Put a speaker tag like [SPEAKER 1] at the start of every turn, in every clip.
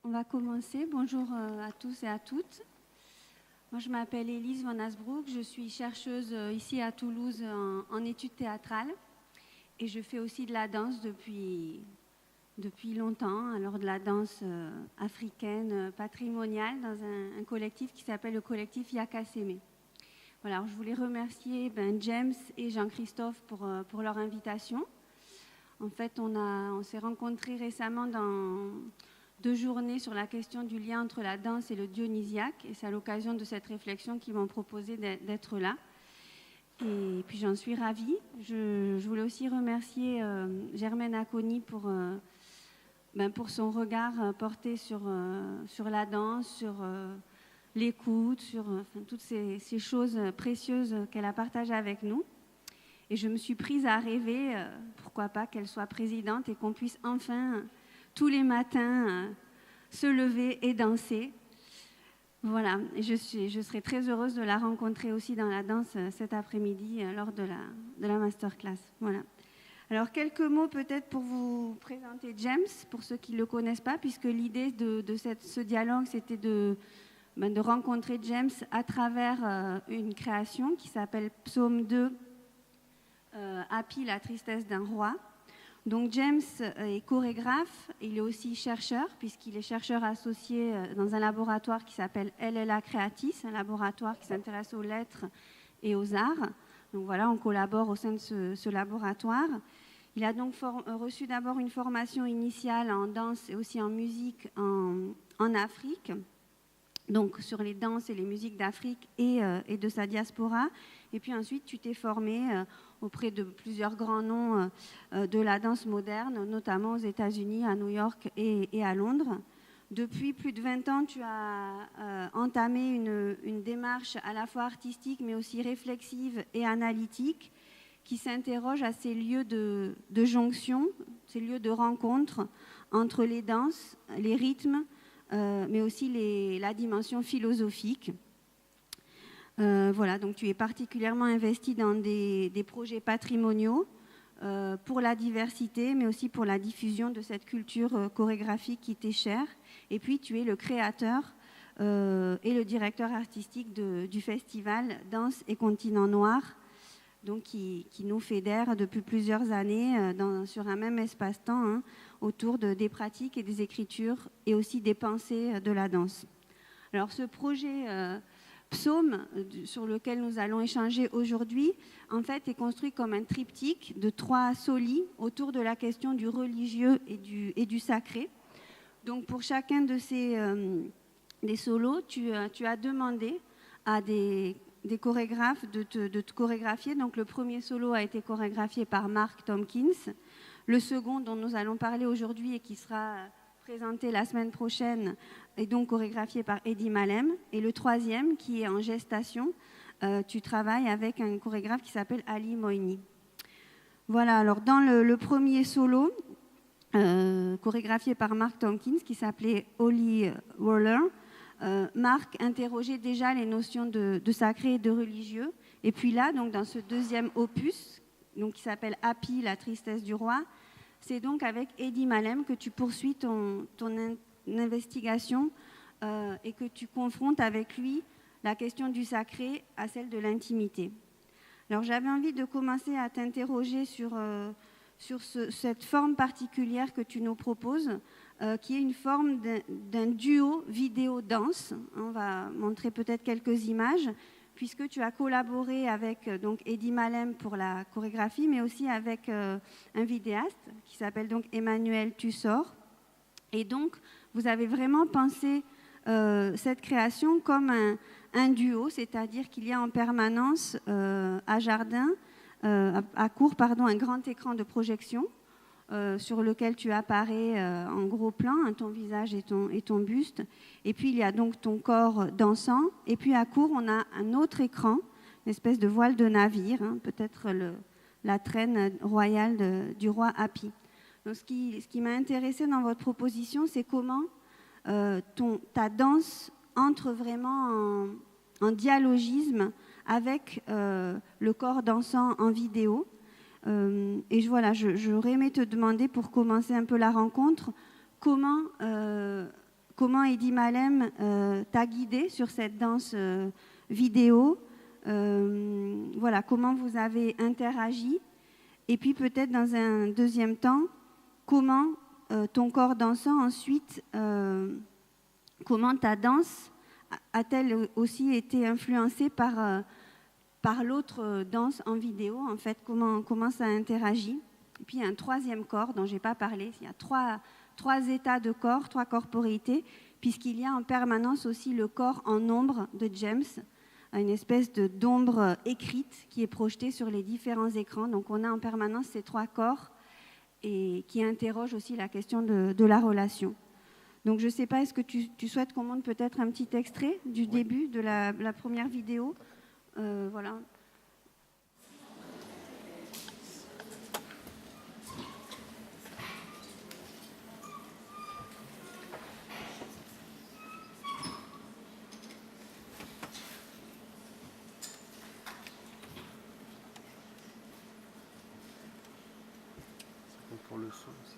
[SPEAKER 1] On va commencer. Bonjour à tous et à toutes. Moi, je m'appelle Élise Van Asbroek. Je suis chercheuse ici à Toulouse en études théâtrales. Et je fais aussi de la danse depuis longtemps. Alors, de la danse africaine patrimoniale dans un collectif qui s'appelle le collectif Yakasseme. Voilà, alors je voulais remercier James et Jean-Christophe pour leur invitation. En fait, on s'est rencontrés récemment dans 2 journées sur la question du lien entre la danse et le dionysiaque. Et c'est à l'occasion de cette réflexion qu'ils m'ont proposé d'être là. Et puis j'en suis ravie. Je voulais aussi remercier Germaine Acconi pour son regard porté sur la danse, sur l'écoute, sur toutes ces choses précieuses qu'elle a partagées avec nous. Et je me suis prise à rêver, pourquoi pas, qu'elle soit présidente et qu'on puisse enfin, tous les matins, se lever et danser. Voilà, et je serai très heureuse de la rencontrer aussi dans la danse cet après-midi lors de la masterclass. Voilà. Alors, quelques mots peut-être pour vous présenter James, pour ceux qui ne le connaissent pas, puisque l'idée de ce dialogue, c'était de rencontrer James à travers une création qui s'appelle Psaume 2, Happy, la tristesse d'un roi. Donc James est chorégraphe, il est aussi chercheur, puisqu'il est chercheur associé dans un laboratoire qui s'appelle LLA Creatis, un laboratoire qui s'intéresse aux lettres et aux arts. Donc voilà, on collabore au sein de ce laboratoire. Il a donc reçu d'abord une formation initiale en danse et aussi en musique en Afrique, donc sur les danses et les musiques d'Afrique et de sa diaspora. Et puis ensuite, tu t'es formé auprès de plusieurs grands noms de la danse moderne, notamment aux États-Unis, à New York et à Londres. Depuis plus de 20 ans, tu as entamé une démarche à la fois artistique, mais aussi réflexive et analytique, qui s'interroge à ces lieux de jonction, ces lieux de rencontre entre les danses, les rythmes, mais aussi la dimension philosophique. Voilà, donc tu es particulièrement investi dans des projets patrimoniaux pour la diversité, mais aussi pour la diffusion de cette culture chorégraphique qui t'est chère. Et puis tu es le créateur et le directeur artistique du festival Danse et Continent Noir, donc qui nous fédère depuis plusieurs années sur un même espace-temps autour des pratiques et des écritures et aussi des pensées de la danse. Alors ce projet Psaume, sur lequel nous allons échanger aujourd'hui, en fait, est construit comme un triptyque de 3 solis autour de la question du religieux et du sacré. Donc, pour chacun de ces des solos, tu as demandé à des chorégraphes de te chorégraphier. Donc, le premier solo a été chorégraphié par Mark Tompkins. Le second, dont nous allons parler aujourd'hui et qui sera présenté la semaine prochaine, est donc chorégraphié par Eddie Malem. Et le troisième, qui est en gestation, tu travailles avec un chorégraphe qui s'appelle Ali Moini. Voilà, alors dans le premier solo, chorégraphié par Mark Tompkins, qui s'appelait Holy Roller, Mark interrogeait déjà les notions de sacré et de religieux. Et puis là, donc dans ce deuxième opus, donc, qui s'appelle Happy, la tristesse du roi, c'est donc avec Eddie Malem que tu poursuis ton investigation et que tu confrontes avec lui la question du sacré à celle de l'intimité. Alors j'avais envie de commencer à t'interroger sur cette forme particulière que tu nous proposes, qui est une forme d'un duo vidéo-danse. On va montrer peut-être quelques images, puisque tu as collaboré avec donc Eddie Malem pour la chorégraphie, mais aussi avec un vidéaste qui s'appelle donc Emmanuel Tussor. Et donc, vous avez vraiment pensé cette création comme un duo, c'est-à-dire qu'il y a en permanence à Cours, un grand écran de projection sur lequel tu apparais en gros plan, ton visage et ton buste. Et puis, il y a donc ton corps dansant. Et puis, à Cours, on a un autre écran, une espèce de voile de navire, peut-être la traîne royale du roi Happy. Donc, ce qui m'a intéressée dans votre proposition, c'est comment ta danse entre vraiment en dialogisme avec le corps dansant en vidéo. Et j'aurais aimé te demander, pour commencer un peu la rencontre, comment comment Eddie Malem t'a guidé sur cette danse vidéo, voilà, comment vous avez interagi, et puis peut-être dans un deuxième temps, comment ton corps dansant ensuite, comment ta danse a-t-elle aussi été influencée par l'autre danse en vidéo, en fait, comment ça interagit. Et puis il y a un troisième corps dont je n'ai pas parlé, il y a trois états de corps, trois corporéités, puisqu'il y a en permanence aussi le corps en ombre de James, une espèce d'ombre écrite qui est projetée sur les différents écrans. Donc on a en permanence ces trois corps et qui interrogent aussi la question de la relation. Donc je ne sais pas, est-ce que tu souhaites qu'on montre peut-être un petit extrait du début de la première vidéo, voilà.
[SPEAKER 2] Pour le son aussi.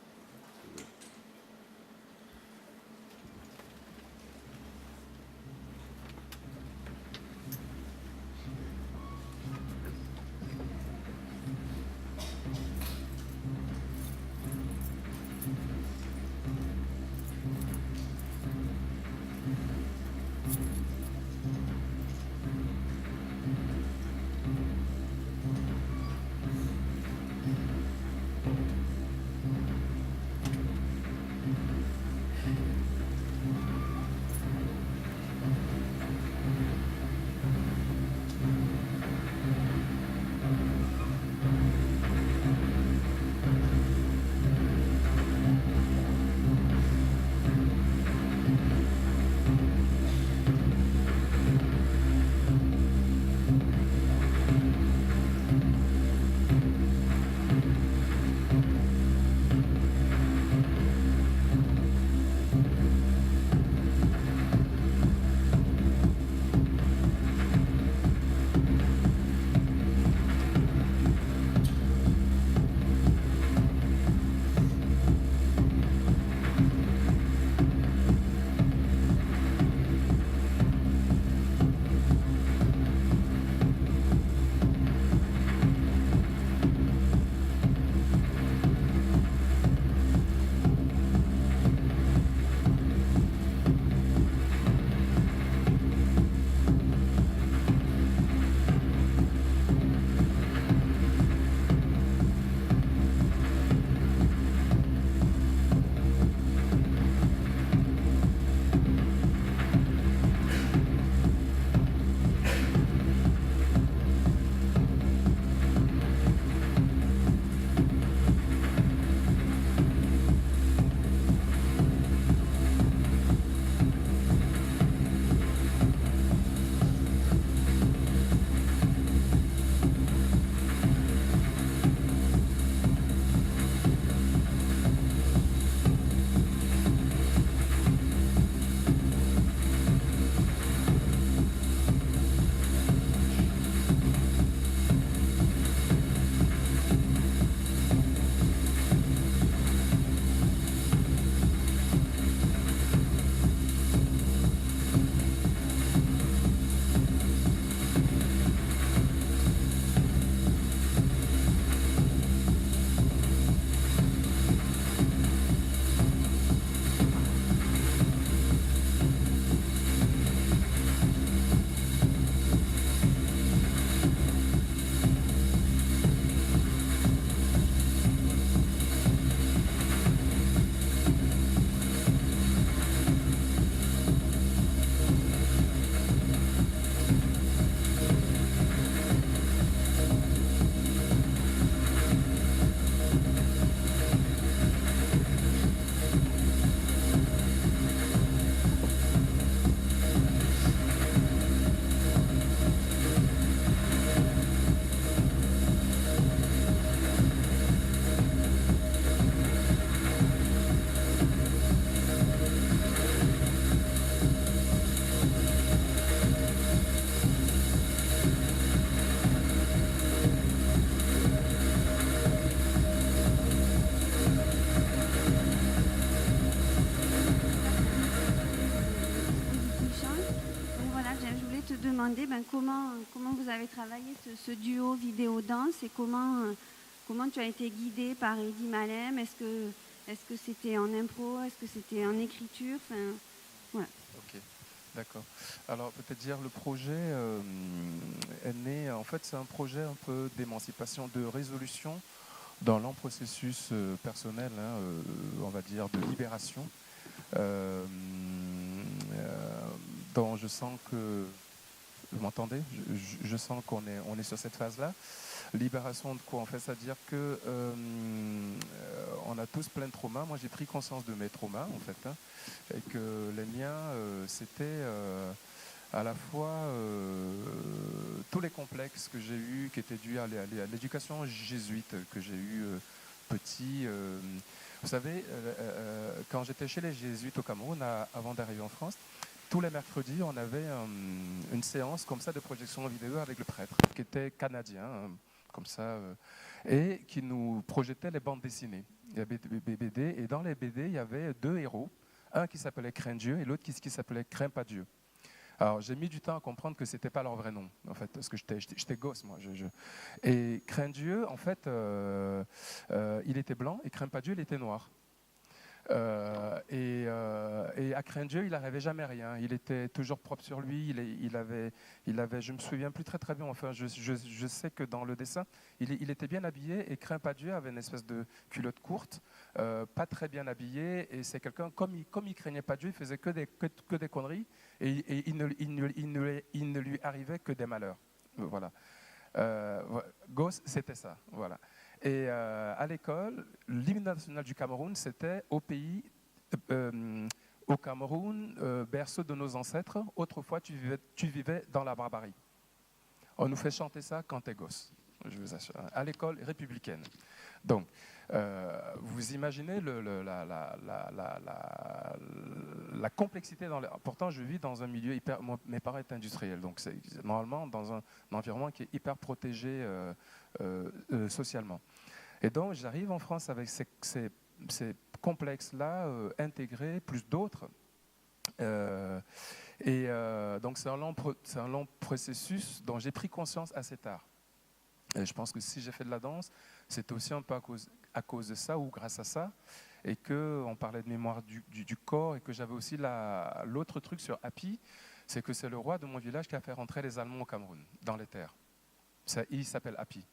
[SPEAKER 1] demandé comment vous avez travaillé ce duo vidéo-danse et comment tu as été guidé par Eddy Malem. Est-ce que c'était en impro? Est-ce que c'était en écriture? Enfin, voilà.
[SPEAKER 2] Ok, d'accord. Alors peut-être dire le projet est né, en fait c'est un projet un peu d'émancipation, de résolution dans l'en processus personnel, on va dire de libération, euh, dont je sens que, vous m'entendez, je sens on est sur cette phase-là. Libération de quoi en fait? C'est-à-dire que on a tous plein de traumas. Moi, j'ai pris conscience de mes traumas, en fait, et que les miens, c'était à la fois tous les complexes que j'ai eus, qui étaient dus à l'éducation jésuite que j'ai eue petit. Vous savez, quand j'étais chez les jésuites au Cameroun, avant d'arriver en France, tous les mercredis, on avait une séance comme ça de projection vidéo avec le prêtre, qui était canadien, comme ça, et qui nous projetait les bandes dessinées. Il y avait des BD, et dans les BD, il y avait deux héros, un qui s'appelait Crains Dieu et l'autre qui s'appelait Crains pas Dieu. Alors, j'ai mis du temps à comprendre que ce n'était pas leur vrai nom, en fait, parce que j'étais gosse, moi. Et Crains Dieu, en fait, il était blanc, et Crains pas Dieu, il était noir. Et à Craindre Dieu, il n'arrivait jamais rien. Il était toujours propre sur lui. Il avait, je me souviens plus très bien. Enfin, je sais que dans le dessin, il était bien habillé. Et Crains pas Dieu avait une espèce de culotte courte, pas très bien habillé. Et c'est quelqu'un comme il craignait pas Dieu, il faisait que des conneries. Et il ne lui arrivait que des malheurs. Voilà. Gosse, c'était ça. Voilà. Et à l'école, l'hymne national du Cameroun, c'était au Cameroun, berceau de nos ancêtres, autrefois tu vivais dans la barbarie. On nous fait chanter ça quand t'es gosse, je vous assure, à l'école républicaine. Donc, vous imaginez la complexité. Pourtant, je vis dans un milieu hyper... Mes parents étaient industriels, donc c'est normalement dans un environnement qui est hyper protégé socialement. Et donc, j'arrive en France avec ces complexes-là intégrés, plus d'autres. Donc, c'est un long processus dont j'ai pris conscience assez tard. Et je pense que si j'ai fait de la danse, c'était aussi un peu à cause de ça ou grâce à ça. Et qu'on parlait de mémoire du corps et que j'avais aussi l'autre truc sur Hapi, c'est que c'est le roi de mon village qui a fait rentrer les Allemands au Cameroun, dans les terres. Il s'appelle Hapi.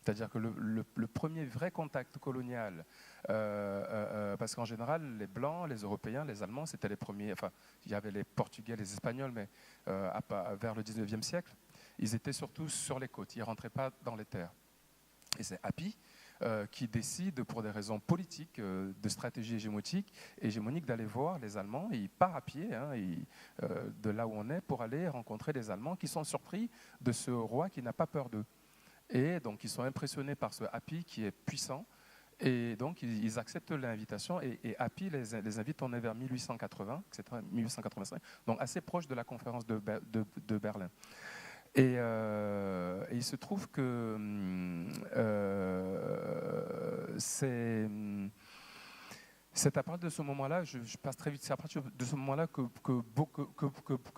[SPEAKER 2] C'est-à-dire que le premier vrai contact colonial, parce qu'en général, les Blancs, les Européens, les Allemands, c'était les premiers, enfin, il y avait les Portugais, les Espagnols, mais vers le 19e siècle, ils étaient surtout sur les côtes, ils ne rentraient pas dans les terres. Et c'est Hapi qui décide, pour des raisons politiques, de stratégie hégémonique, d'aller voir les Allemands. Et il part à pied de là où on est pour aller rencontrer les Allemands qui sont surpris de ce roi qui n'a pas peur d'eux. Et donc, ils sont impressionnés par ce Hapi qui est puissant. Et donc, ils acceptent l'invitation. Et Hapi les invite, on est vers 1880, etc., 1885, donc assez proche de la conférence de Berlin. Et il se trouve que c'est à partir de ce moment-là, je passe très vite, c'est à partir de ce moment-là que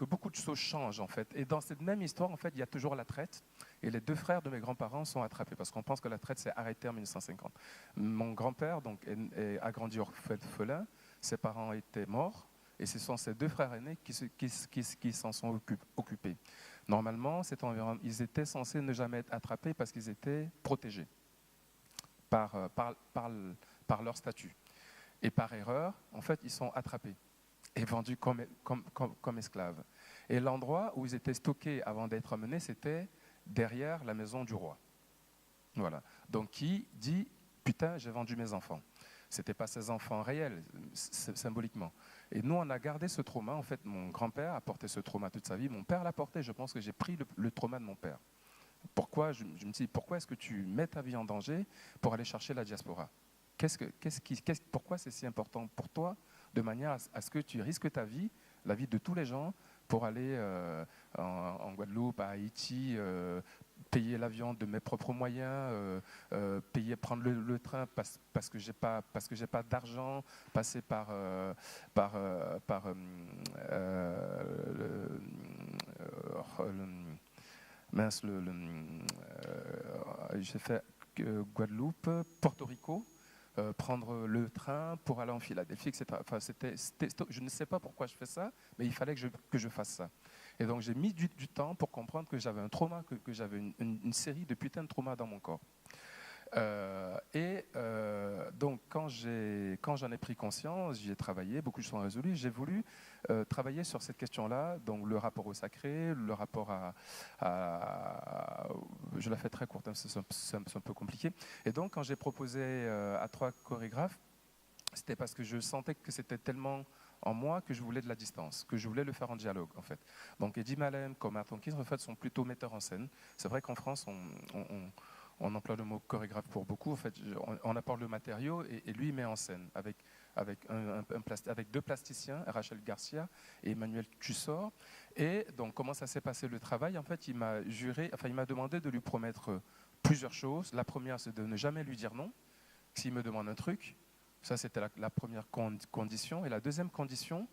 [SPEAKER 2] beaucoup de choses changent, en fait. Et dans cette même histoire, en fait, il y a toujours la traite. Et les deux frères de mes grands-parents sont attrapés, parce qu'on pense que la traite s'est arrêtée en 1950. Mon grand-père a grandi orphelin, ses parents étaient morts, et ce sont ses deux frères aînés qui s'en sont occupés. Normalement, ils étaient censés ne jamais être attrapés parce qu'ils étaient protégés par leur statut. Et par erreur, en fait, ils sont attrapés et vendus comme esclaves. Et l'endroit où ils étaient stockés avant d'être amenés, c'était derrière la maison du roi. Voilà. Donc, qui dit « Putain, j'ai vendu mes enfants ». Ce n'étaient pas ses enfants réels, symboliquement. Et nous, on a gardé ce trauma. En fait, mon grand-père a porté ce trauma toute sa vie. Mon père l'a porté. Je pense que j'ai pris le trauma de mon père. Pourquoi je me dis, pourquoi est-ce que tu mets ta vie en danger pour aller chercher la diaspora ? Pourquoi c'est si important pour toi, de manière à ce que tu risques ta vie, la vie de tous les gens, pour aller en Guadeloupe, à Haïti, payer l'avion de mes propres moyens, prendre le train parce que j'ai pas d'argent, passer par j'ai fait Guadeloupe, Porto Rico, prendre le train pour aller en Philadelphie, etc. Enfin, je ne sais pas pourquoi je fais ça, mais il fallait que je fasse ça. Et donc j'ai mis du temps pour comprendre que j'avais un trauma, que j'avais une série de putains de traumas dans mon corps. Donc quand j'en ai pris conscience, j'y ai travaillé, beaucoup de choses sont résolues, j'ai voulu travailler sur cette question-là, donc le rapport au sacré, le rapport je la fais très courte, hein, c'est un peu compliqué. Et donc quand j'ai proposé à 3 chorégraphes, c'était parce que je sentais que c'était tellement en moi que je voulais de la distance, que je voulais le faire en dialogue en fait. Donc Eddie Malem comme Martin Kins en fait sont plutôt metteurs en scène. C'est vrai qu'en France on emploie le mot chorégraphe pour beaucoup. En fait, on apporte le matériau et lui il met en scène avec 2 plasticiens, Rachel Garcia et Emmanuel Tussor. Et donc comment ça s'est passé le travail? En fait, il m'a demandé de lui promettre plusieurs choses. La première, c'est de ne jamais lui dire non s'il me demande un truc. Ça, c'était la première condition. Et la deuxième condition,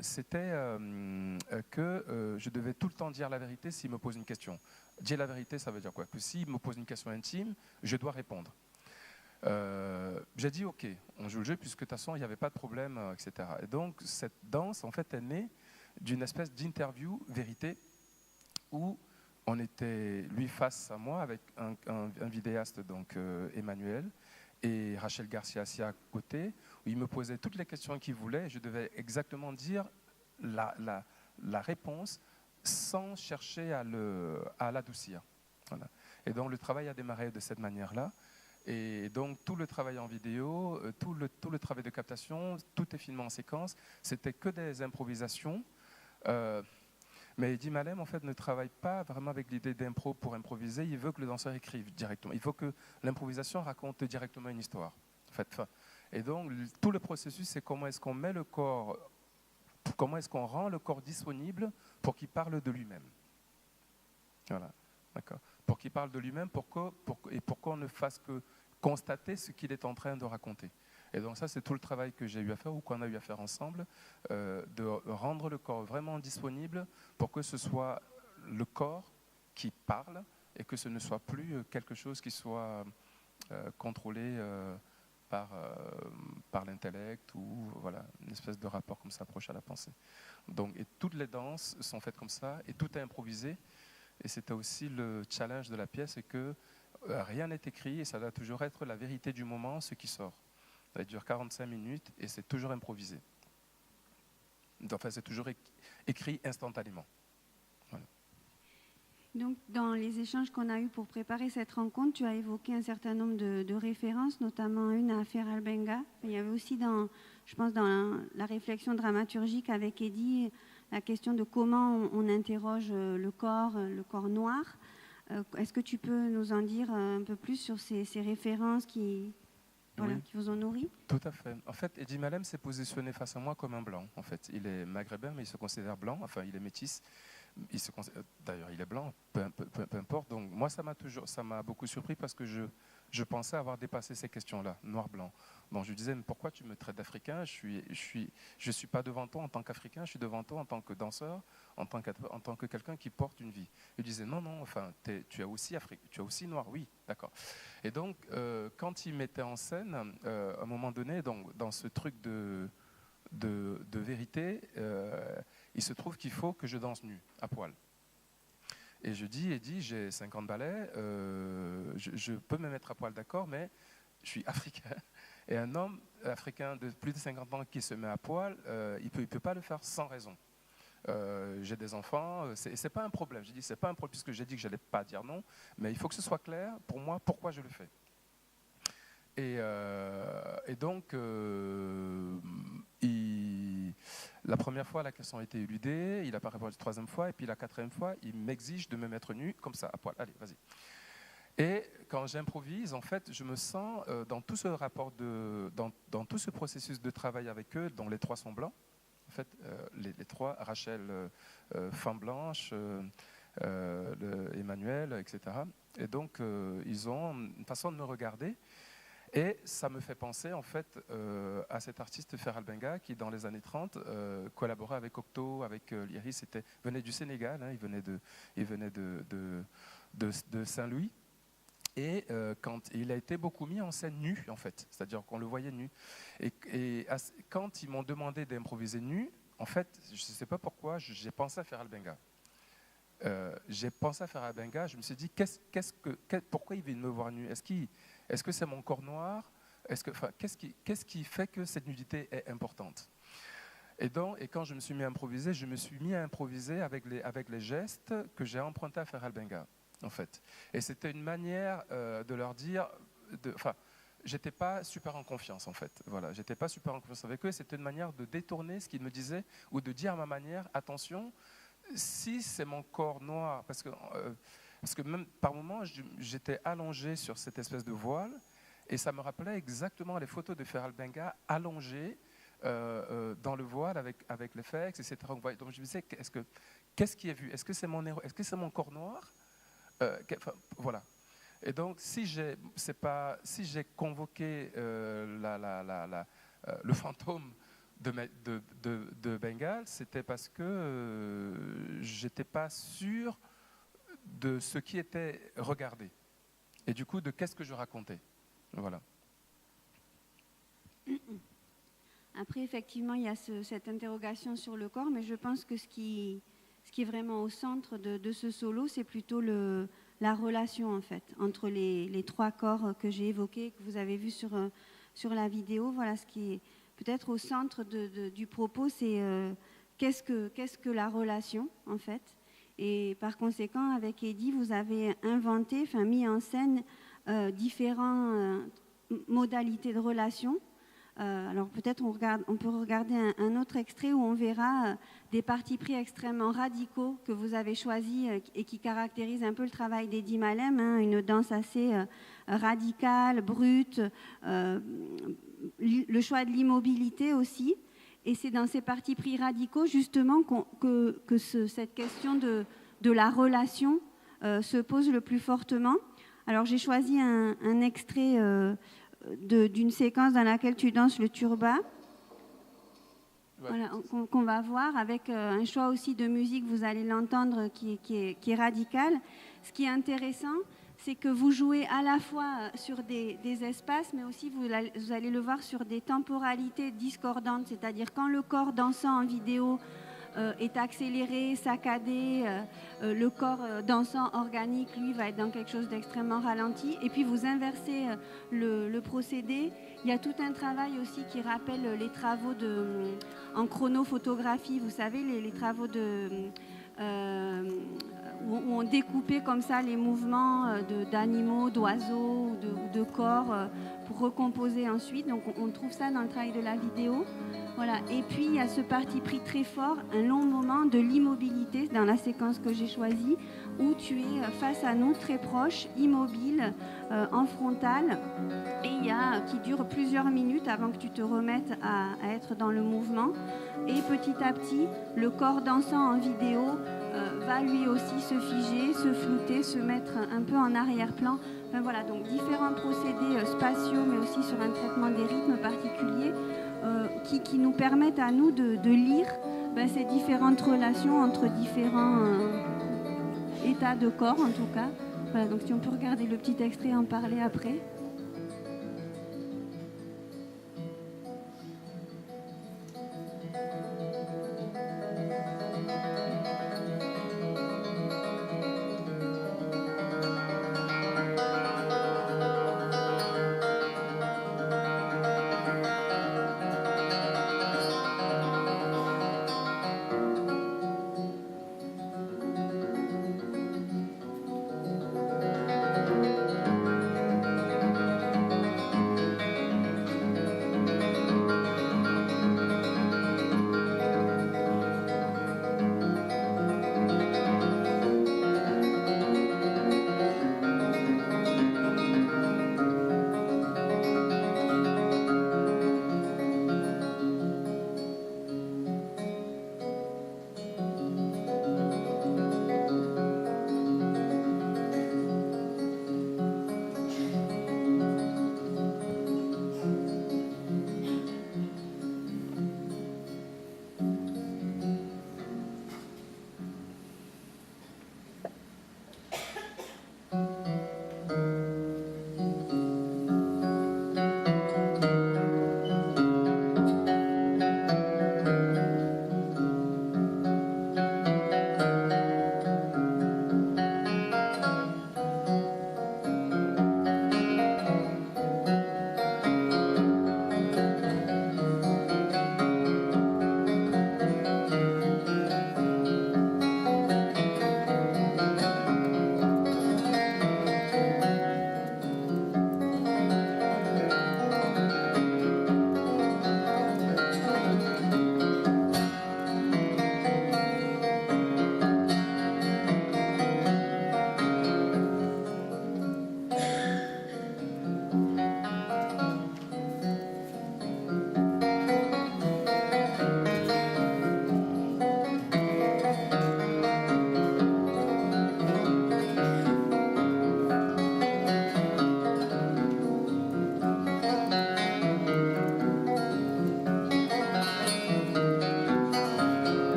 [SPEAKER 2] c'était que je devais tout le temps dire la vérité s'il me pose une question. Dire la vérité, ça veut dire quoi? Que s'il me pose une question intime, je dois répondre. J'ai dit OK, on joue le jeu, puisque de toute façon, il n'y avait pas de problème, etc. Et donc, cette danse, en fait, est née d'une espèce d'interview vérité où on était, lui, face à moi, avec un vidéaste, donc Emmanuel, et Rachel Garcia assis à côté, où il me posait toutes les questions qu'il voulait, et je devais exactement dire la réponse sans chercher à l'adoucir. Voilà. Et donc le travail a démarré de cette manière-là. Et donc tout le travail en vidéo, tout le travail de captation, tout est filmé en séquence. C'était que des improvisations. Mais Eddie Malem, en fait, ne travaille pas vraiment avec l'idée d'impro pour improviser. Il veut que le danseur écrive directement. Il faut que l'improvisation raconte directement une histoire. En fait. Et donc, tout le processus, c'est comment est-ce qu'on met le corps, comment est-ce qu'on rend le corps disponible pour qu'il parle de lui-même. Voilà, d'accord. Pour qu'il parle de lui-même, pour qu'on ne fasse que constater ce qu'il est en train de raconter. Et donc ça, c'est tout le travail que j'ai eu à faire ou qu'on a eu à faire ensemble, de rendre le corps vraiment disponible pour que ce soit le corps qui parle et que ce ne soit plus quelque chose qui soit contrôlé par l'intellect ou voilà, une espèce de rapport comme ça approche à la pensée. Donc, et toutes les danses sont faites comme ça et tout est improvisé. Et c'était aussi le challenge de la pièce, c'est que rien n'est écrit et ça doit toujours être la vérité du moment, ce qui sort. Ça dure 45 minutes et c'est toujours improvisé. Enfin, c'est toujours écrit instantanément. Voilà.
[SPEAKER 1] Donc, dans les échanges qu'on a eus pour préparer cette rencontre, tu as évoqué un certain nombre de références, notamment une à Feral Benga. Il y avait aussi, je pense, dans la réflexion dramaturgique avec Eddie, la question de comment on interroge le corps noir. Est-ce que tu peux nous en dire un peu plus sur ces références qui vous ont nourri?
[SPEAKER 2] Tout à fait. En fait, Eddie Malem s'est positionné face à moi comme un blanc. En fait, il est maghrébin, mais il se considère blanc. Enfin, il est métis. D'ailleurs, il est blanc, peu importe. Donc, moi, ça m'a beaucoup surpris parce que je pensais avoir dépassé ces questions-là, noir-blanc. Donc, je lui disais, mais pourquoi tu me traites d'Africain? Je suis pas devant toi en tant qu'Africain, je suis devant toi en tant que danseur, en tant que quelqu'un qui porte une vie. Il disait, non, enfin, tu es aussi Africain, tu es aussi noir, oui, d'accord. Et donc, quand il mettait en scène, à un moment donné, donc, dans ce truc de vérité, il se trouve qu'il faut que je danse nu, à poil. Et je dis, Eddie, j'ai 50 ballets, je peux me mettre à poil, d'accord, mais je suis africain. Et un homme africain de plus de 50 ans qui se met à poil, il peut pas le faire sans raison. J'ai des enfants, c'est pas un problème. J'ai dit, c'est pas un problème, puisque j'ai dit que j'allais pas dire non, mais il faut que ce soit clair pour moi pourquoi je le fais. Et donc, la première fois, la question a été éludée, il n'a pas répondu la 3e fois, et puis la 4e fois, il m'exige de me mettre nu, comme ça, à poil. Allez, vas-y. Et quand j'improvise, en fait, je me sens dans tout ce rapport, dans tout ce processus de travail avec eux, dont les 3 sont blancs, en fait, les 3, Rachel, femme blanche, Emmanuel, etc. Et donc, ils ont une façon de me regarder. Et ça me fait penser en fait à cet artiste Ferral Benga qui dans les années 30 collaborait avec Octo, avec l'Iris, venait du Sénégal, hein, il venait de Saint-Louis. Et quand il a été beaucoup mis en scène nu, en fait, c'est-à-dire qu'on le voyait nu. Et quand ils m'ont demandé d'improviser nu, en fait, je ne sais pas pourquoi, j'ai pensé à Ferral Benga. J'ai pensé à Ferral Benga, je me suis dit, pourquoi il vient me voir nu? Est-ce que c'est mon corps noir? Qu'est-ce qui fait que cette nudité est importante? Et quand je me suis mis à improviser avec les gestes que j'ai empruntés à Ferral Benga. En fait. Et c'était une manière de leur dire, j'étais pas super en confiance en fait. Voilà, j'étais pas super en confiance avec eux. C'était une manière de détourner ce qu'ils me disaient ou de dire à ma manière, attention, si c'est mon corps noir, parce que même par moments j'étais allongé sur cette espèce de voile et ça me rappelait exactement les photos de Ferral Benga allongé dans le voile avec les FX, etc. Donc je me disais, qu'est-ce qui est vu? Est-ce que c'est mon corps noir? Voilà. Et donc, si j'ai convoqué le fantôme de Bengale, c'était parce que j'étais pas sûr de ce qui était regardé. Et du coup, de qu'est-ce que je racontais. Voilà.
[SPEAKER 1] Après, effectivement, il y a cette interrogation sur le corps, mais je pense que ce qui est vraiment au centre de ce solo, c'est plutôt la relation, en fait, entre les trois corps que j'ai évoqués, que vous avez vus sur la vidéo. Voilà, ce qui est peut-être au centre du propos, c'est qu'est-ce que la relation, en fait. Et par conséquent, avec Eddy, vous avez mis en scène différentes modalités de relation. Alors peut-être on peut regarder un autre extrait où on verra des partis pris extrêmement radicaux que vous avez choisis et qui caractérisent un peu le travail d'Eddy Malem, hein, une danse assez radicale, brute, le choix de l'immobilité aussi. Et c'est dans ces partis pris radicaux justement que cette question de la relation se pose le plus fortement. Alors j'ai choisi un extrait d'une séquence dans laquelle tu danses le turba, voilà, qu'on va voir avec un choix aussi de musique, vous allez l'entendre, qui est radical. Ce qui est intéressant, c'est que vous jouez à la fois sur des espaces, mais aussi vous allez le voir sur des temporalités discordantes, c'est-à-dire quand le corps dansant en vidéo est accéléré, saccadé, le corps dansant organique, lui, va être dans quelque chose d'extrêmement ralenti. Et puis vous inversez le procédé. Il y a tout un travail aussi qui rappelle les travaux en chronophotographie, vous savez, les travaux où on découpait comme ça les mouvements d'animaux, d'oiseaux ou de corps pour recomposer ensuite. Donc on trouve ça dans le travail de la vidéo. Voilà. Et puis il y a ce parti pris très fort, un long moment de l'immobilité dans la séquence que j'ai choisie, où tu es face à nous, très proche, immobile, en frontal, et qui dure plusieurs minutes avant que tu te remettes à être dans le mouvement. Et petit à petit, le corps dansant en vidéo va lui aussi se figer, se flouter, se mettre un peu en arrière-plan. Enfin, voilà, donc différents procédés spatiaux, mais aussi sur un traitement des rythmes particuliers qui nous permettent à nous de lire ces différentes relations entre différents états de corps, en tout cas. Voilà, donc si on peut regarder le petit extrait et en parler après.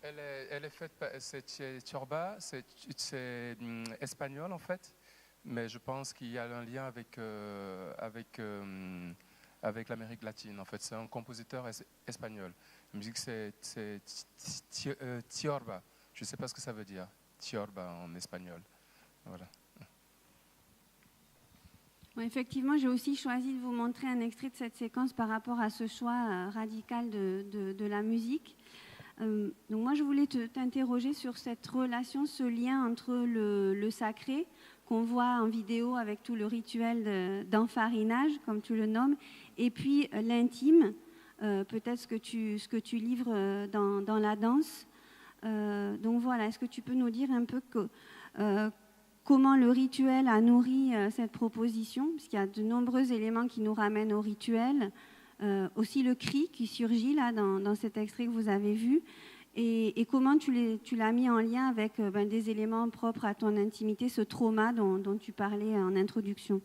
[SPEAKER 2] Elle est faite, c'est Tiorba, c'est espagnol en fait, mais je pense qu'il y a un lien avec l'Amérique latine. En fait, c'est un compositeur espagnol. La musique, c'est Tiorba. Je ne sais pas ce que ça veut dire, Tiorba en espagnol. Voilà.
[SPEAKER 1] Bon, effectivement, j'ai aussi choisi de vous montrer un extrait de cette séquence par rapport à ce choix radical de la musique. Donc moi, je voulais t'interroger sur cette relation, ce lien entre le sacré qu'on voit en vidéo avec tout le rituel d'enfarinage, comme tu le nommes, et puis l'intime, peut-être ce que tu livres dans la danse. Donc voilà, est-ce que tu peux nous dire un peu comment le rituel a nourri cette proposition, puisqu'il y a de nombreux éléments qui nous ramènent au rituel, aussi le cri qui surgit là dans cet extrait que vous avez vu, et comment tu l'as mis en lien avec des éléments propres à ton intimité, ce trauma dont tu parlais en introduction.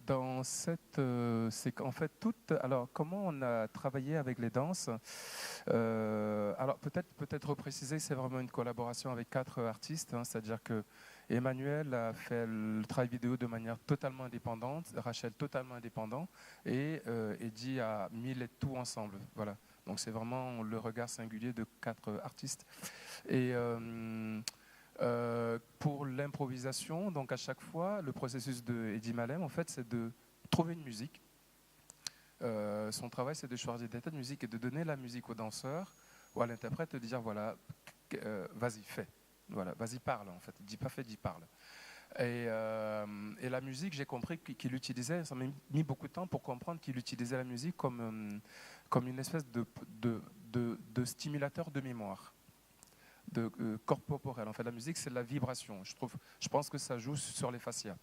[SPEAKER 2] Dans cette, c'est en fait alors comment on a travaillé avec les danses, alors peut-être repréciser, c'est vraiment une collaboration avec 4 artistes, hein, c'est-à-dire que Emmanuel a fait le travail vidéo de manière totalement indépendante, Rachel totalement indépendant, et Eddie a mis les tout ensemble. Voilà. Donc c'est vraiment le regard singulier de 4 artistes. Et pour l'improvisation, donc à chaque fois, le processus de Eddie Malem, en fait, c'est de trouver une musique. Son travail, c'est de choisir des tas de musique et de donner la musique au danseur ou à l'interprète, de dire voilà, vas-y, fais. Voilà, vas-y, parle en fait. Dis pas fait, dis parle. Et la musique, j'ai compris qu'il utilisait, ça m'a mis beaucoup de temps pour comprendre qu'il utilisait la musique comme une espèce de stimulateur de mémoire, de corporel. En fait, la musique, c'est de la vibration. Je pense que ça joue sur les fascias.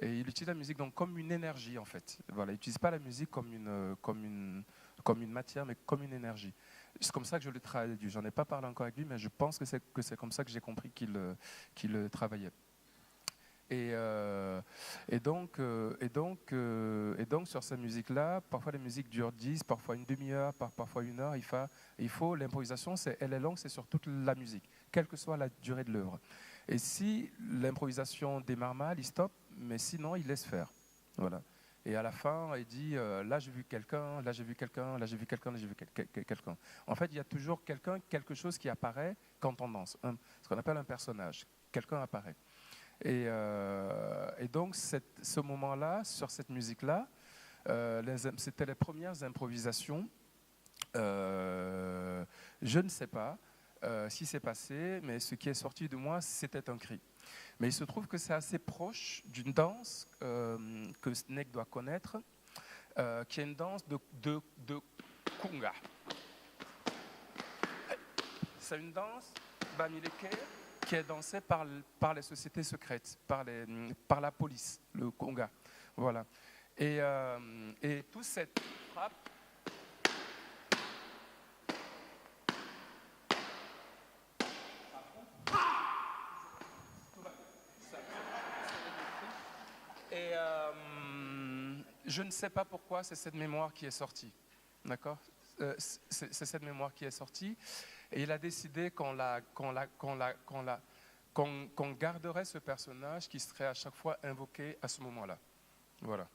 [SPEAKER 2] Et il utilise la musique donc comme une énergie, en fait. Voilà, il n'utilise pas la musique comme une matière, mais comme une énergie. C'est comme ça que je le traduis. J'en ai pas parlé encore avec lui, mais je pense que c'est comme ça que j'ai compris qu'il travaillait. Et donc sur cette musique-là, parfois les musiques durent 10, parfois une demi-heure, parfois 1 heure. Il faut l'improvisation, elle est longue, c'est sur toute la musique, quelle que soit la durée de l'œuvre. Et si l'improvisation démarre mal, il stoppe, mais sinon il laisse faire. Voilà. Et à la fin, il dit là j'ai vu quelqu'un, là j'ai vu quelqu'un, là j'ai vu quelqu'un, là j'ai vu quelqu'un. En fait, il y a toujours quelque chose qui apparaît quand on danse, ce qu'on appelle un personnage. Quelqu'un apparaît. Et donc, ce moment-là, sur cette musique-là, c'était les premières improvisations. Je ne sais pas si c'est passé, mais ce qui est sorti de moi, c'était un cri. Mais il se trouve que c'est assez proche d'une danse que Snake doit connaître, qui est une danse de Kunga. C'est une danse bamileke qui est dansée par les sociétés secrètes, par la police, le Conga. Voilà. Et toute cette frappe, et je ne sais pas pourquoi c'est cette mémoire qui est sortie. D'accord ? C'est cette mémoire qui est sortie. Et il a décidé qu'on garderait ce personnage qui serait à chaque fois invoqué à ce moment-là. Voilà.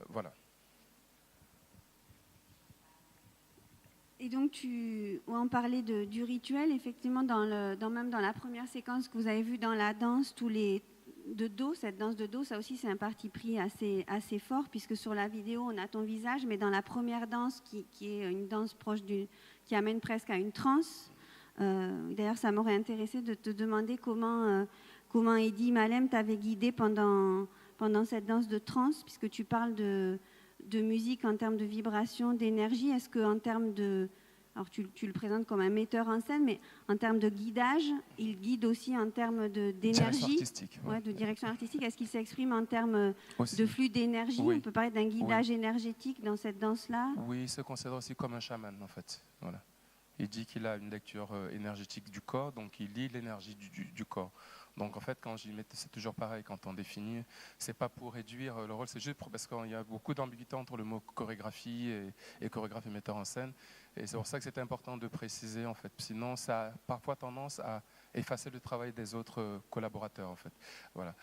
[SPEAKER 2] Voilà.
[SPEAKER 1] Et donc, on parlait du rituel, effectivement, même dans la première séquence que vous avez vue dans la danse, de dos, cette danse de dos, ça aussi c'est un parti pris assez fort, puisque sur la vidéo on a ton visage, mais dans la première danse qui est une danse qui amène presque à une transe. D'ailleurs, ça m'aurait intéressé de te demander comment Eddie Malem t'avait guidé pendant cette danse de transe, puisque tu parles de musique en termes de vibration, d'énergie. Est-ce qu'en termes de... Alors tu le présentes comme un metteur en scène, mais en termes de guidage, il guide aussi en termes d'énergie,
[SPEAKER 2] direction artistique, ouais.
[SPEAKER 1] De direction artistique. Est-ce qu'il s'exprime en termes de flux d'énergie? Oui. On peut parler d'un guidage énergétique dans cette danse-là?
[SPEAKER 2] Oui, il se considère aussi comme un chaman, en fait. Voilà. Il dit qu'il a une lecture énergétique du corps, donc il lit l'énergie du corps. Donc en fait, quand j'y mets, c'est toujours pareil, quand on définit, c'est pas pour réduire le rôle, c'est juste parce qu'il y a beaucoup d'ambiguïté entre le mot chorégraphie et chorégraphe et metteur en scène. Et c'est pour ça que c'est important de préciser, en fait. Sinon, ça a parfois tendance à effacer le travail des autres collaborateurs, en fait. Voilà.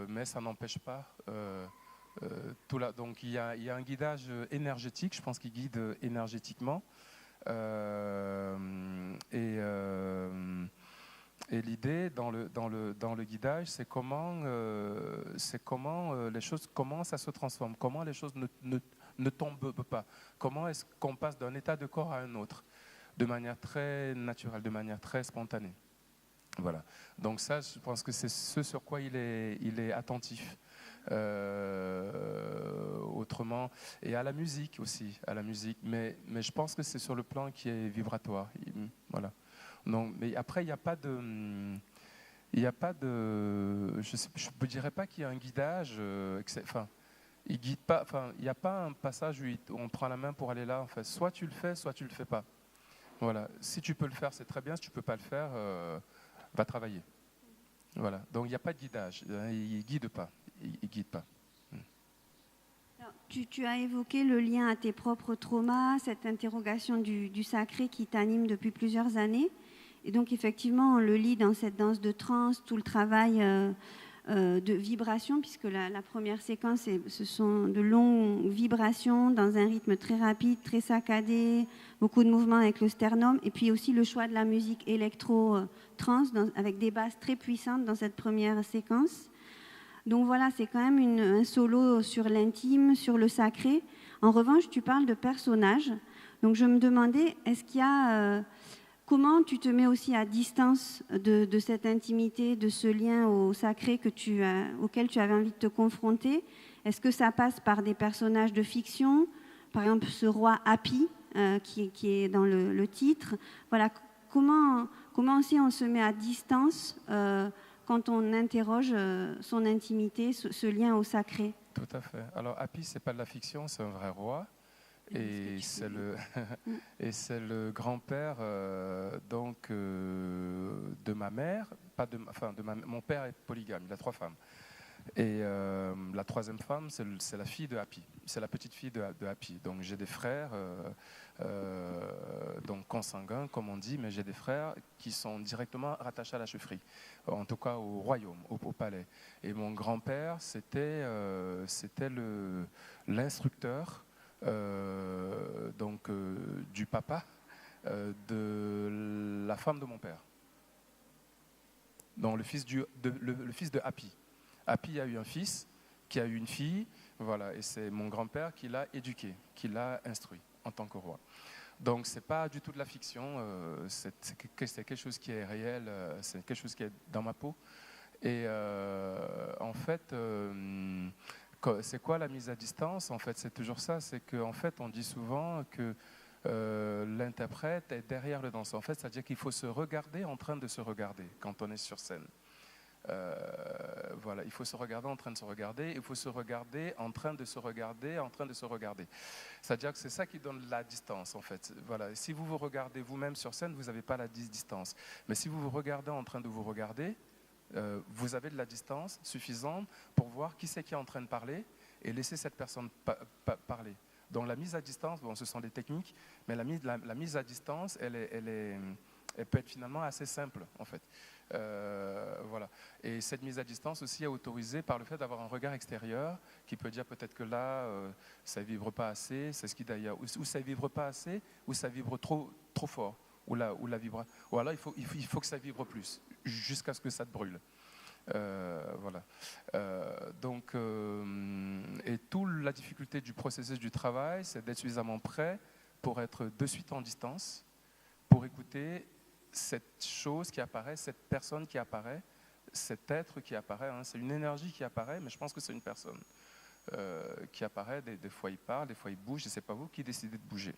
[SPEAKER 2] Mais ça n'empêche pas... tout là. Donc il y a un guidage énergétique, je pense qu'il guide énergétiquement. Et l'idée dans le guidage, c'est comment les choses commencent à se transformer, comment les choses ne tombent pas, comment est-ce qu'on passe d'un état de corps à un autre, de manière très naturelle, de manière très spontanée. Voilà. Donc ça, je pense que c'est ce sur quoi il est attentif. Autrement, et à la musique aussi, mais je pense que c'est sur le plan qui est vibratoire. Voilà. Non, mais après, il n'y a pas de, je ne dirais pas qu'il y a un guidage, enfin, il guide pas, enfin, il n'y a pas un passage où on prend la main pour aller là, en fait. Soit tu le fais, soit tu le fais pas. Voilà. Si tu peux le faire, c'est très bien. Si tu peux pas le faire, va travailler. Voilà. Donc il n'y a pas de guidage. Il guide pas. Il guide pas.
[SPEAKER 1] Alors, tu as évoqué le lien à tes propres traumas, cette interrogation du sacré qui t'anime depuis plusieurs années. Et donc, effectivement, on le lit dans cette danse de trance, tout le travail de vibration, puisque la première séquence, ce sont de longues vibrations dans un rythme très rapide, très saccadé, beaucoup de mouvements avec le sternum, et puis aussi le choix de la musique électro-trance, avec des basses très puissantes dans cette première séquence. Donc voilà, c'est quand même un solo sur l'intime, sur le sacré. En revanche, tu parles de personnages. Donc je me demandais, est-ce qu'il y a... comment tu te mets aussi à distance de cette intimité, de ce lien au sacré auquel tu avais envie de te confronter? Est-ce que ça passe par des personnages de fiction? Par exemple, ce roi Happy, qui est dans le titre. Voilà, comment aussi on se met à distance quand on interroge son intimité, ce lien au sacré?
[SPEAKER 2] Tout à fait. Alors, Happy, ce n'est pas de la fiction, c'est un vrai roi. Et c'est le grand-père de ma mère. Mon père est polygame, il a 3 femmes. Et la 3e femme, c'est la fille de Happy. C'est la petite fille de Happy. Donc j'ai des frères, donc consanguins, comme on dit, mais j'ai des frères qui sont directement rattachés à la chefferie, en tout cas au royaume, au palais. Et mon grand-père, c'était l'instructeur du papa de la femme de mon père. Donc le fils de Happy. Happy a eu un fils, qui a eu une fille, voilà, et c'est mon grand-père qui l'a éduqué, qui l'a instruit en tant que roi. Donc c'est pas du tout de la fiction, c'est quelque chose qui est réel, c'est quelque chose qui est dans ma peau. Et en fait, c'est quoi la mise à distance? En fait, c'est toujours ça, c'est qu'en fait, on dit souvent que l'interprète est derrière le danseur. En fait, c'est-à-dire qu'il faut se regarder en train de se regarder quand on est sur scène. Voilà, il faut se regarder en train de se regarder, il faut se regarder en train de se regarder, en train de se regarder. C'est-à-dire que c'est ça qui donne la distance, en fait. Voilà, si vous vous regardez vous-même sur scène, vous n'avez pas la distance. Mais si vous vous regardez en train de vous regarder, vous avez de la distance suffisante pour voir qui c'est qui est en train de parler et laisser cette personne parler. Donc la mise à distance, bon, ce sont des techniques, mais la mise à distance, elle peut être finalement assez simple, en fait. Voilà. Et cette mise à distance aussi est autorisée par le fait d'avoir un regard extérieur qui peut dire peut-être que là, ça ne vibre pas assez, c'est ce qui d'ailleurs, ou ça ne vibre pas assez, ou ça vibre trop fort, ou alors il faut que ça vibre plus, jusqu'à ce que ça te brûle. Voilà. Et toute la difficulté du processus du travail, c'est d'être suffisamment prêt pour être de suite en distance, pour écouter cette chose qui apparaît, cette personne qui apparaît, cet être qui apparaît. Hein. C'est une énergie qui apparaît, mais je pense que c'est une personne qui apparaît. Des fois, il parle, des fois, il bouge, et ce n'est pas vous qui décidez de bouger.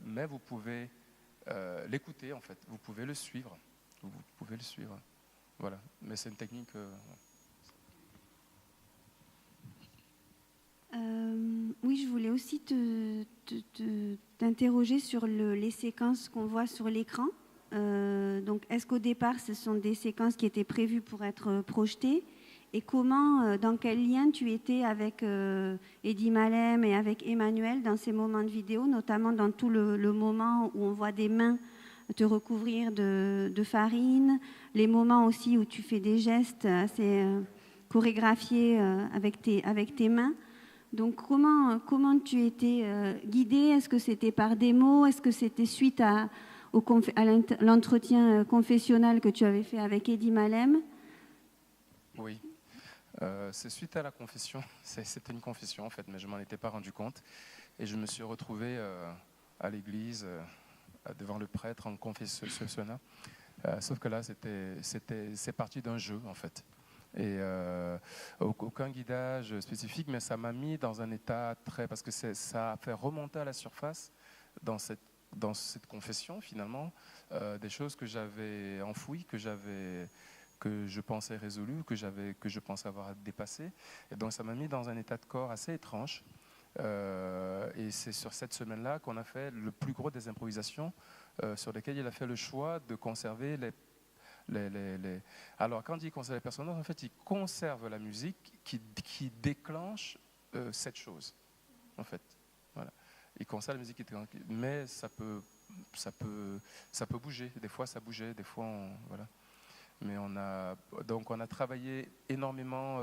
[SPEAKER 2] Mais vous pouvez l'écouter, en fait. Vous pouvez le suivre. Vous pouvez le suivre. Voilà. Mais c'est une technique...
[SPEAKER 1] Oui, je voulais aussi t'interroger sur les séquences qu'on voit sur l'écran. Donc, est-ce qu'au départ, ce sont des séquences qui étaient prévues pour être projetées? Et comment, dans quel lien tu étais avec Eddie Malem et avec Emmanuel dans ces moments de vidéo, notamment dans tout le moment où on voit des mains te recouvrir de farine, les moments aussi où tu fais des gestes assez chorégraphiés avec tes mains. Donc, comment tu étais guidée? Est-ce que c'était par des mots? Est-ce que c'était suite à l'entretien confessionnal que tu avais fait avec Eddie Malem?
[SPEAKER 2] Oui, c'est suite à la confession. C'était une confession en fait, mais je ne m'en étais pas rendu compte. Et je me suis retrouvé à l'église, devant le prêtre en confessionnat. Sauf que là, c'est parti d'un jeu en fait. Et aucun guidage spécifique, mais ça m'a mis dans un état très... Parce que ça a fait remonter à la surface dans cette confession finalement, des choses que j'avais enfouies, que je pensais résolues, que je pensais avoir dépassées. Et donc ça m'a mis dans un état de corps assez étrange. Et c'est sur cette semaine-là qu'on a fait le plus gros des improvisations, sur lesquelles il a fait le choix de conserver Alors, quand il conserve les personnages, en fait, il conserve la musique qui déclenche cette chose, en fait. Voilà. Il conserve la musique qui déclenche, mais ça peut bouger. Des fois, ça bougeait, des fois, voilà. Mais on a travaillé énormément.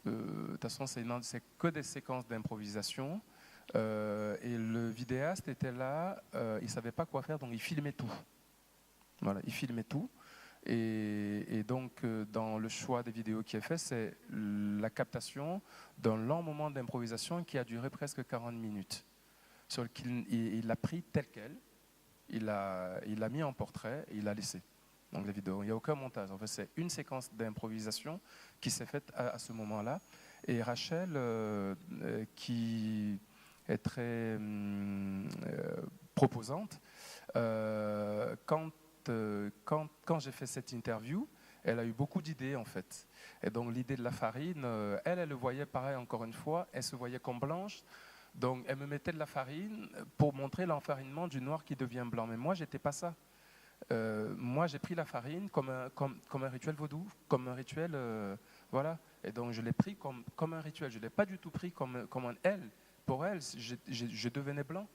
[SPEAKER 2] De toute façon, c'est que des séquences d'improvisation. Et le vidéaste était là, il ne savait pas quoi faire, donc il filmait tout. Voilà, il filmait tout. Et donc, dans le choix des vidéos qui est fait, c'est la captation d'un long moment d'improvisation qui a duré presque 40 minutes, sur lequel il l'a pris tel quel, il l'a mis en portrait et il l'a laissé. Donc, la vidéo, il n'y a aucun montage. En fait, c'est une séquence d'improvisation qui s'est faite à ce moment-là. Et Rachel, qui est très proposante, quand j'ai fait cette interview, elle a eu beaucoup d'idées en fait. Et donc l'idée de la farine, elle le voyait pareil encore une fois, elle se voyait comme blanche. Donc elle me mettait de la farine pour montrer l'enfarinement du noir qui devient blanc. Mais moi, j'étais pas ça. Moi, j'ai pris la farine comme un rituel vaudou, comme un rituel, voilà. Et donc je l'ai pris comme un rituel. Je l'ai pas du tout pris comme un elle. Pour elle, je devenais blanc.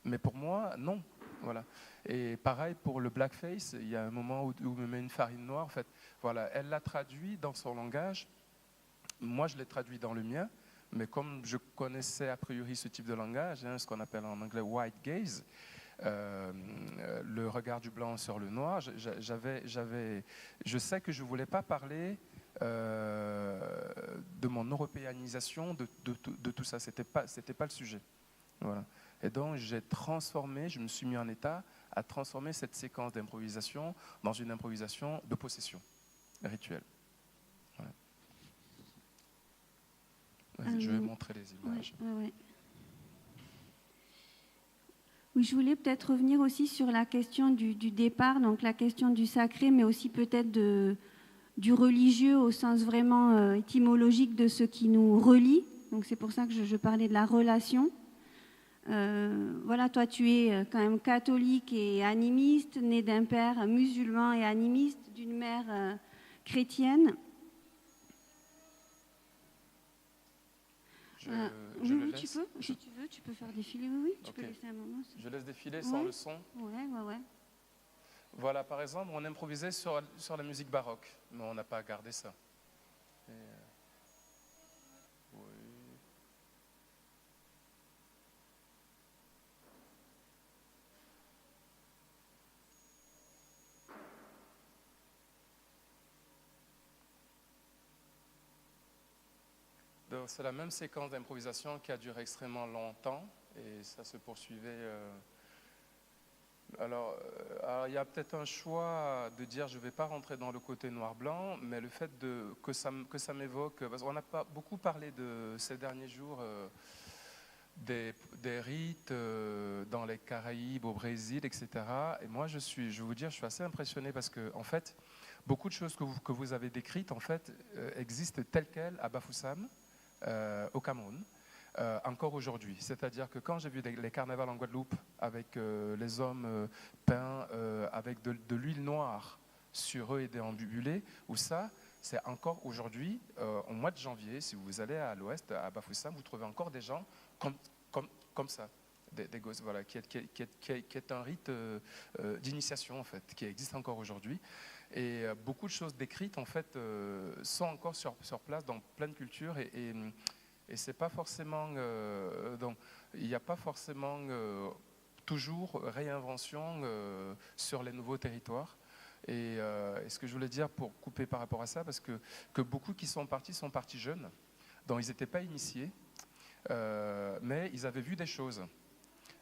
[SPEAKER 2] Mais pour moi, non. Voilà. Et pareil pour le blackface, il y a un moment où me met une farine noire. En fait, voilà, elle l'a traduit dans son langage. Moi, je l'ai traduit dans le mien. Mais comme je connaissais a priori ce type de langage, ce qu'on appelle en anglais white gaze, le regard du blanc sur le noir, je sais que je ne voulais pas parler de mon européanisation, de tout ça. C'était pas le sujet. Voilà. Et donc, je me suis mis en état à transformer cette séquence d'improvisation dans une improvisation de possession rituelle. Voilà. Je vais montrer les images.
[SPEAKER 1] Ouais. Oui, je voulais peut-être revenir aussi sur la question du départ, donc la question du sacré, mais aussi peut-être du religieux au sens vraiment étymologique de ce qui nous relie. Donc c'est pour ça que je parlais de la relation. Voilà, toi tu es quand même catholique et animiste, né d'un père musulman et animiste, d'une mère chrétienne. Oui, tu peux, si tu veux, tu peux faire défiler, oui, tu peux laisser un moment.
[SPEAKER 2] Je laisse défiler sans le son.
[SPEAKER 1] Ouais.
[SPEAKER 2] Voilà, par exemple, on improvisait sur la musique baroque, mais on n'a pas gardé ça. Et, oui. Donc, c'est la même séquence d'improvisation qui a duré extrêmement longtemps et ça se poursuivait. Alors, il y a peut-être un choix de dire je ne vais pas rentrer dans le côté noir-blanc, mais le fait que ça m'évoque, parce qu'on n'a pas beaucoup parlé de ces derniers jours des rites dans les Caraïbes, au Brésil, etc. Et moi, je vais vous dire, je suis assez impressionné parce que, en fait, beaucoup de choses que vous avez décrites, en fait, existent telles quelles à Bafoussam, au Cameroun. encore aujourd'hui. C'est-à-dire que quand j'ai vu les carnavals en Guadeloupe avec les hommes peints avec de l'huile noire sur eux et déambulés, ou ça, c'est encore aujourd'hui, au mois de janvier, si vous allez à l'ouest, à Bafoussam, vous trouvez encore des gens comme ça. Des gosses, voilà, qui est un rite d'initiation en fait, qui existe encore aujourd'hui. Et beaucoup de choses décrites en fait sont encore sur place dans plein de cultures et c'est pas forcément donc il n'y a pas forcément toujours réinvention sur les nouveaux territoires. Et ce que je voulais dire pour couper par rapport à ça, parce que beaucoup qui sont partis jeunes, dont ils n'étaient pas initiés, mais ils avaient vu des choses.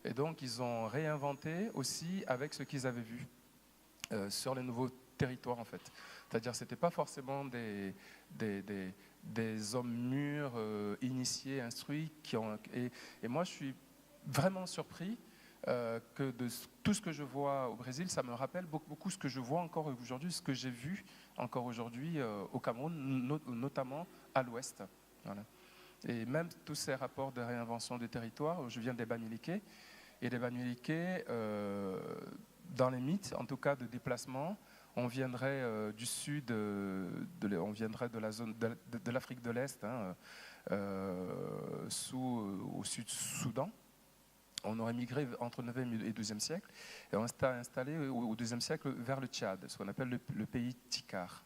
[SPEAKER 2] Et donc, ils ont réinventé aussi avec ce qu'ils avaient vu sur les nouveaux territoires, en fait. C'est-à-dire que ce n'était pas forcément des hommes mûrs, initiés, instruits. Et moi, je suis vraiment surpris que de tout ce que je vois au Brésil, ça me rappelle beaucoup ce que je vois encore aujourd'hui, ce que j'ai vu encore aujourd'hui au Cameroun, notamment à l'ouest. Voilà. Et même tous ces rapports de réinvention du territoire, je viens des Bamileke, et les Bamileke, dans les mythes, en tout cas de déplacement, on viendrait du sud, on viendrait de la zone de l'Afrique de l'Est, hein, au sud-Soudan. On aurait migré entre le 9e et 12e siècle, et on s'est installé au 2e siècle vers le Tchad, ce qu'on appelle le pays Tikar.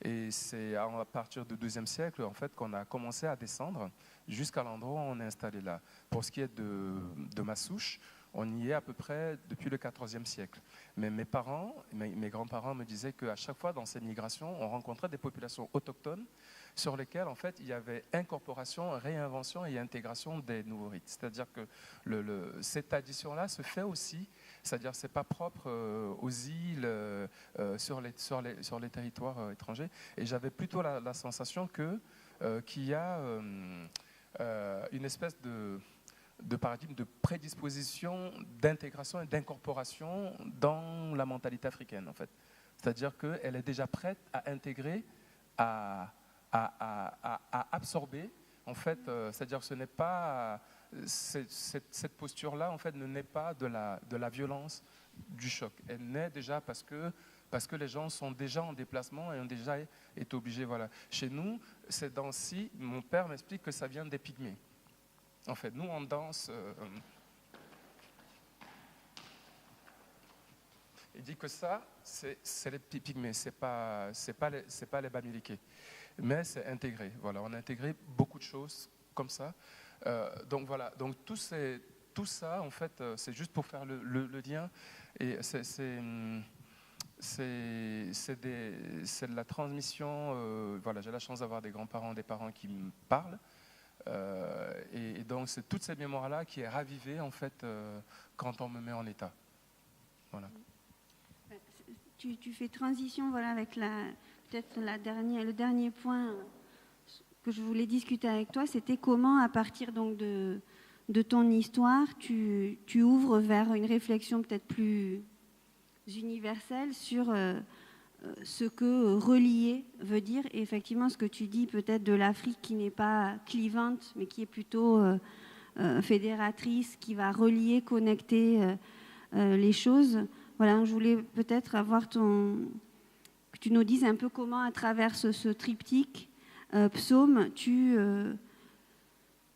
[SPEAKER 2] Et c'est à partir du 2e siècle en fait, qu'on a commencé à descendre jusqu'à l'endroit où on est installé là. Pour ce qui est de ma souche, on y est à peu près depuis le 14e siècle. Mais mes parents, mes grands-parents me disaient qu'à chaque fois dans ces migrations, on rencontrait des populations autochtones sur lesquelles en fait, il y avait incorporation, réinvention et intégration des nouveaux rites. C'est-à-dire que cette addition-là se fait aussi, c'est-à-dire que ce n'est pas propre aux îles, sur les territoires étrangers. Et j'avais plutôt la sensation qu'il y a une espèce de paradigme de prédisposition, d'intégration et d'incorporation dans la mentalité africaine, en fait. C'est-à-dire qu'elle est déjà prête à intégrer, à absorber, en fait, c'est-à-dire que ce n'est pas cette posture-là, en fait, ne naît pas de la violence du choc. Elle naît déjà parce que les gens sont déjà en déplacement et ont déjà été obligés. Voilà. Chez nous, ces danses-ci, mon père m'explique que ça vient des Pygmées. En fait, nous, on danse. Il dit que ça, c'est les Pygmées, c'est pas les Bamileke. Mais c'est intégré. Voilà, on a intégré beaucoup de choses comme ça. Donc voilà, donc tout ça, en fait, c'est juste pour faire le lien. Et c'est de la transmission. Voilà, j'ai la chance d'avoir des grands-parents, des parents qui me parlent. Et donc c'est toute cette mémoire-là qui est ravivée en fait quand on me met en état. Voilà.
[SPEAKER 1] Tu fais transition, voilà, avec peut-être le dernier point que je voulais discuter avec toi, c'était comment, à partir donc de ton histoire, tu ouvres vers une réflexion peut-être plus universelle sur ce que relier veut dire. Et effectivement, ce que tu dis peut-être de l'Afrique qui n'est pas clivante, mais qui est plutôt fédératrice, qui va relier, connecter les choses. Voilà, je voulais peut-être avoir que tu nous dises un peu comment, à travers ce triptyque psaume,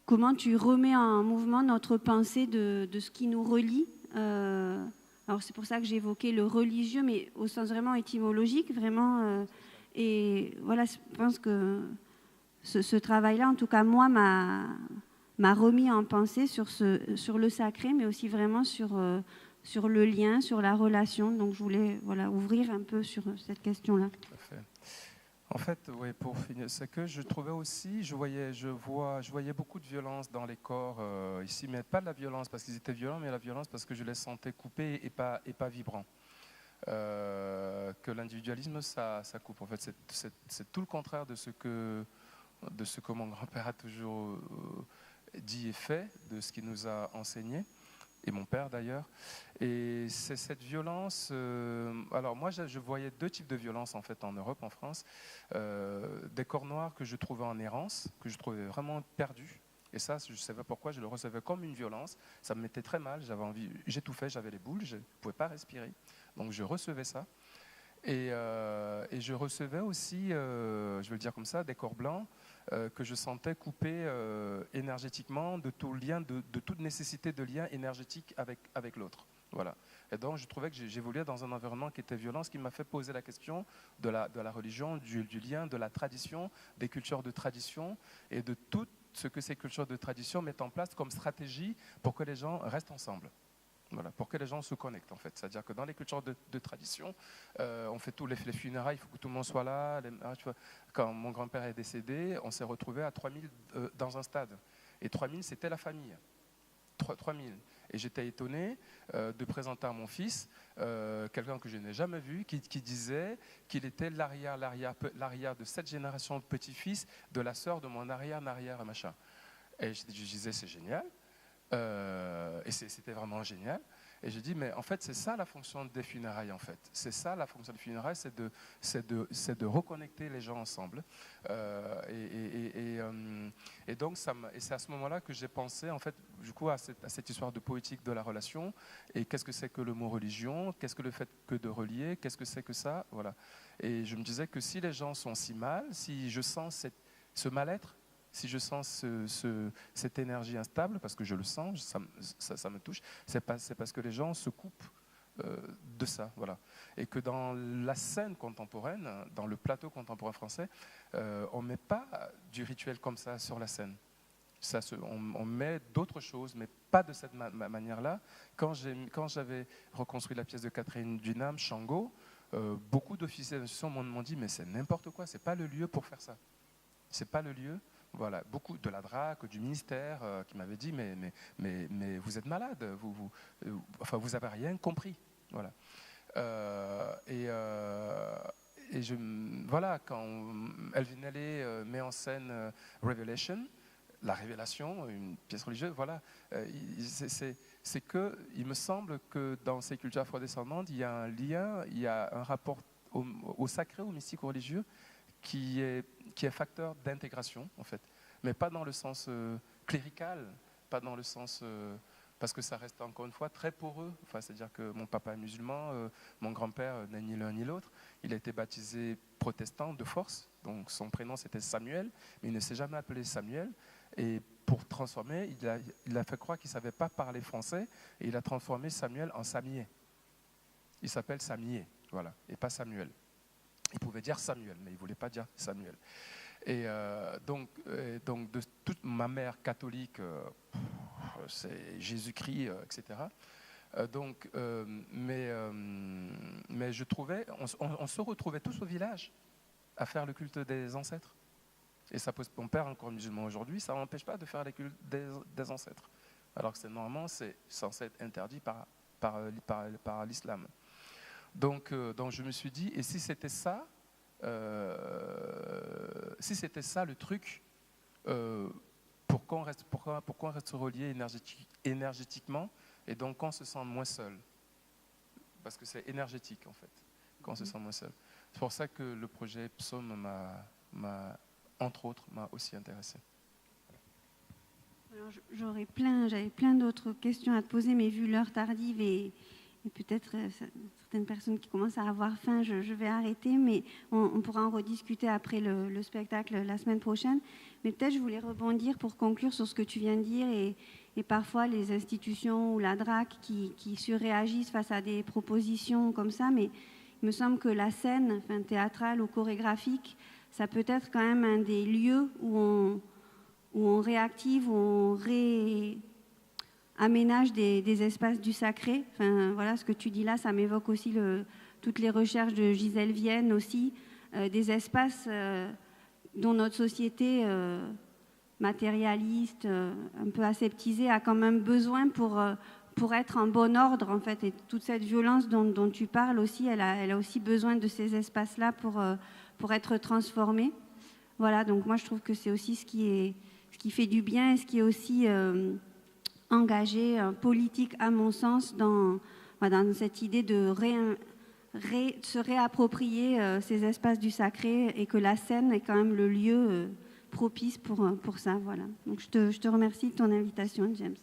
[SPEAKER 1] comment tu remets en mouvement notre pensée de ce qui nous relie. Alors c'est pour ça que j'ai évoqué le religieux, mais au sens vraiment étymologique, vraiment. Et voilà, je pense que ce travail-là, en tout cas moi, m'a remis en pensée sur le sacré, mais aussi vraiment sur le lien, sur la relation. Donc je voulais ouvrir un peu sur cette question-là.
[SPEAKER 2] Tout à fait. En fait, oui, pour finir, c'est que je trouvais aussi, je voyais beaucoup de violence dans les corps ici, mais pas de la violence parce qu'ils étaient violents, mais la violence parce que je les sentais coupés et pas vibrants. Que l'individualisme, ça coupe. En fait, c'est tout le contraire de ce que mon grand-père a toujours dit et fait, de ce qu'il nous a enseigné. Et mon père d'ailleurs. Et c'est cette violence. Alors moi, je voyais deux types de violence en fait en Europe, en France. Des corps noirs que je trouvais en errance, que je trouvais vraiment perdus, Et ça, je ne savais pas pourquoi, je le recevais comme une violence. Ça me mettait très mal, j'avais envie, j'étouffais, j'avais les boules, je ne pouvais pas respirer. Donc je recevais ça. Et je recevais aussi, je vais le dire comme ça, des corps blancs que je sentais coupés énergétiquement de tout lien, de toute nécessité de lien énergétique avec l'autre. Voilà. Et donc je trouvais que j'évoluais dans un environnement qui était violent, ce qui m'a fait poser la question de la religion, du lien, de la tradition, des cultures de tradition et de tout ce que ces cultures de tradition mettent en place comme stratégie pour que les gens restent ensemble. Voilà, pour que les gens se connectent en fait. C'est-à-dire que dans les cultures de tradition, on fait tous les funérailles, il faut que tout le monde soit là. Tu vois, quand mon grand-père est décédé, on s'est retrouvés à 3000 dans un stade. Et 3000, c'était la famille. 3000. Et j'étais étonné de présenter à mon fils quelqu'un que je n'ai jamais vu, qui disait qu'il était l'arrière de cette génération de petits-fils de la sœur de mon arrière, machin. Et je disais, c'est génial. Et c'était vraiment génial. Et j'ai dit, mais en fait, c'est ça la fonction des funérailles, en fait. C'est ça la fonction des funérailles, c'est de reconnecter les gens ensemble. Et donc, c'est à ce moment-là que j'ai pensé, en fait, du coup, à cette histoire de poétique de la relation. Et qu'est-ce que c'est que le mot religion? Qu'est-ce que le fait que de relier? Qu'est-ce que c'est que ça? Voilà. Et je me disais que si les gens sont si mal, si je sens ce mal-être, si je sens cette énergie instable, parce que je le sens, ça me touche, c'est parce que les gens se coupent de ça. Voilà. Et que dans la scène contemporaine, dans le plateau contemporain français, on ne met pas du rituel comme ça sur la scène. On met d'autres choses, mais pas de cette manière-là. Quand j'avais reconstruit la pièce de Catherine Dunham, Shango, beaucoup d'officiers d'institution m'ont dit, mais c'est n'importe quoi, c'est pas le lieu pour faire ça. C'est pas le lieu. Voilà, beaucoup de la DRAC, du ministère qui m'avaient dit mais vous êtes malade, vous avez rien compris. Voilà. Voilà, quand Elvin Ailey met en scène Revelation, la révélation, une pièce religieuse, voilà, c'est que il me semble que dans ces cultures afrodescendantes, il y a un lien, il y a un rapport au sacré, au mystique, au religieux, qui est facteur d'intégration, en fait. Mais pas dans le sens clérical, pas dans le sens... parce que ça reste, encore une fois, très poreux. Enfin, c'est-à-dire que mon papa est musulman, mon grand-père n'est ni l'un ni l'autre. Il a été baptisé protestant de force, donc son prénom c'était Samuel, mais il ne s'est jamais appelé Samuel. Et pour transformer, il a fait croire qu'il ne savait pas parler français, et il a transformé Samuel en Samier. Il s'appelle Samier, voilà, et pas Samuel. Il pouvait dire Samuel, mais il ne voulait pas dire Samuel. Et donc de toute ma mère catholique, c'est Jésus-Christ, etc. Mais je trouvais, on se retrouvait tous au village à faire le culte des ancêtres. Et ça pose, mon père encore musulman aujourd'hui, ça n'empêche pas de faire le culte des ancêtres. Alors que normalement, c'est censé être interdit par l'islam. Donc je me suis dit, et si c'était ça, le truc, pour qu'on reste relié énergétiquement, et donc qu'on se sent moins seul, parce que c'est énergétique en fait, qu'on se sent moins seul. C'est pour ça que le projet Psaume entre autres, m'a aussi intéressé.
[SPEAKER 1] Alors, j'avais plein d'autres questions à te poser, mais vu l'heure tardive et peut-être certaines personnes qui commencent à avoir faim, je vais arrêter, mais on pourra en rediscuter après le spectacle la semaine prochaine. Mais peut-être je voulais rebondir pour conclure sur ce que tu viens de dire et parfois les institutions ou la DRAC qui surréagissent face à des propositions comme ça, mais il me semble que la scène, théâtrale ou chorégraphique, ça peut être quand même un des lieux où on réactive, où on aménage des espaces du sacré. Voilà, ce que tu dis là, ça m'évoque aussi toutes les recherches de Gisèle Vienne aussi, des espaces dont notre société matérialiste, un peu aseptisée, a quand même besoin pour être en bon ordre, en fait. Et toute cette violence dont tu parles aussi, elle a aussi besoin de ces espaces-là pour être transformée. Voilà, donc moi je trouve que c'est aussi ce qui fait du bien et ce qui est aussi engagé politique, à mon sens, dans cette idée de se réapproprier ces espaces du sacré, et que la scène est quand même le lieu propice pour ça. Voilà. Donc je te remercie de ton invitation, James.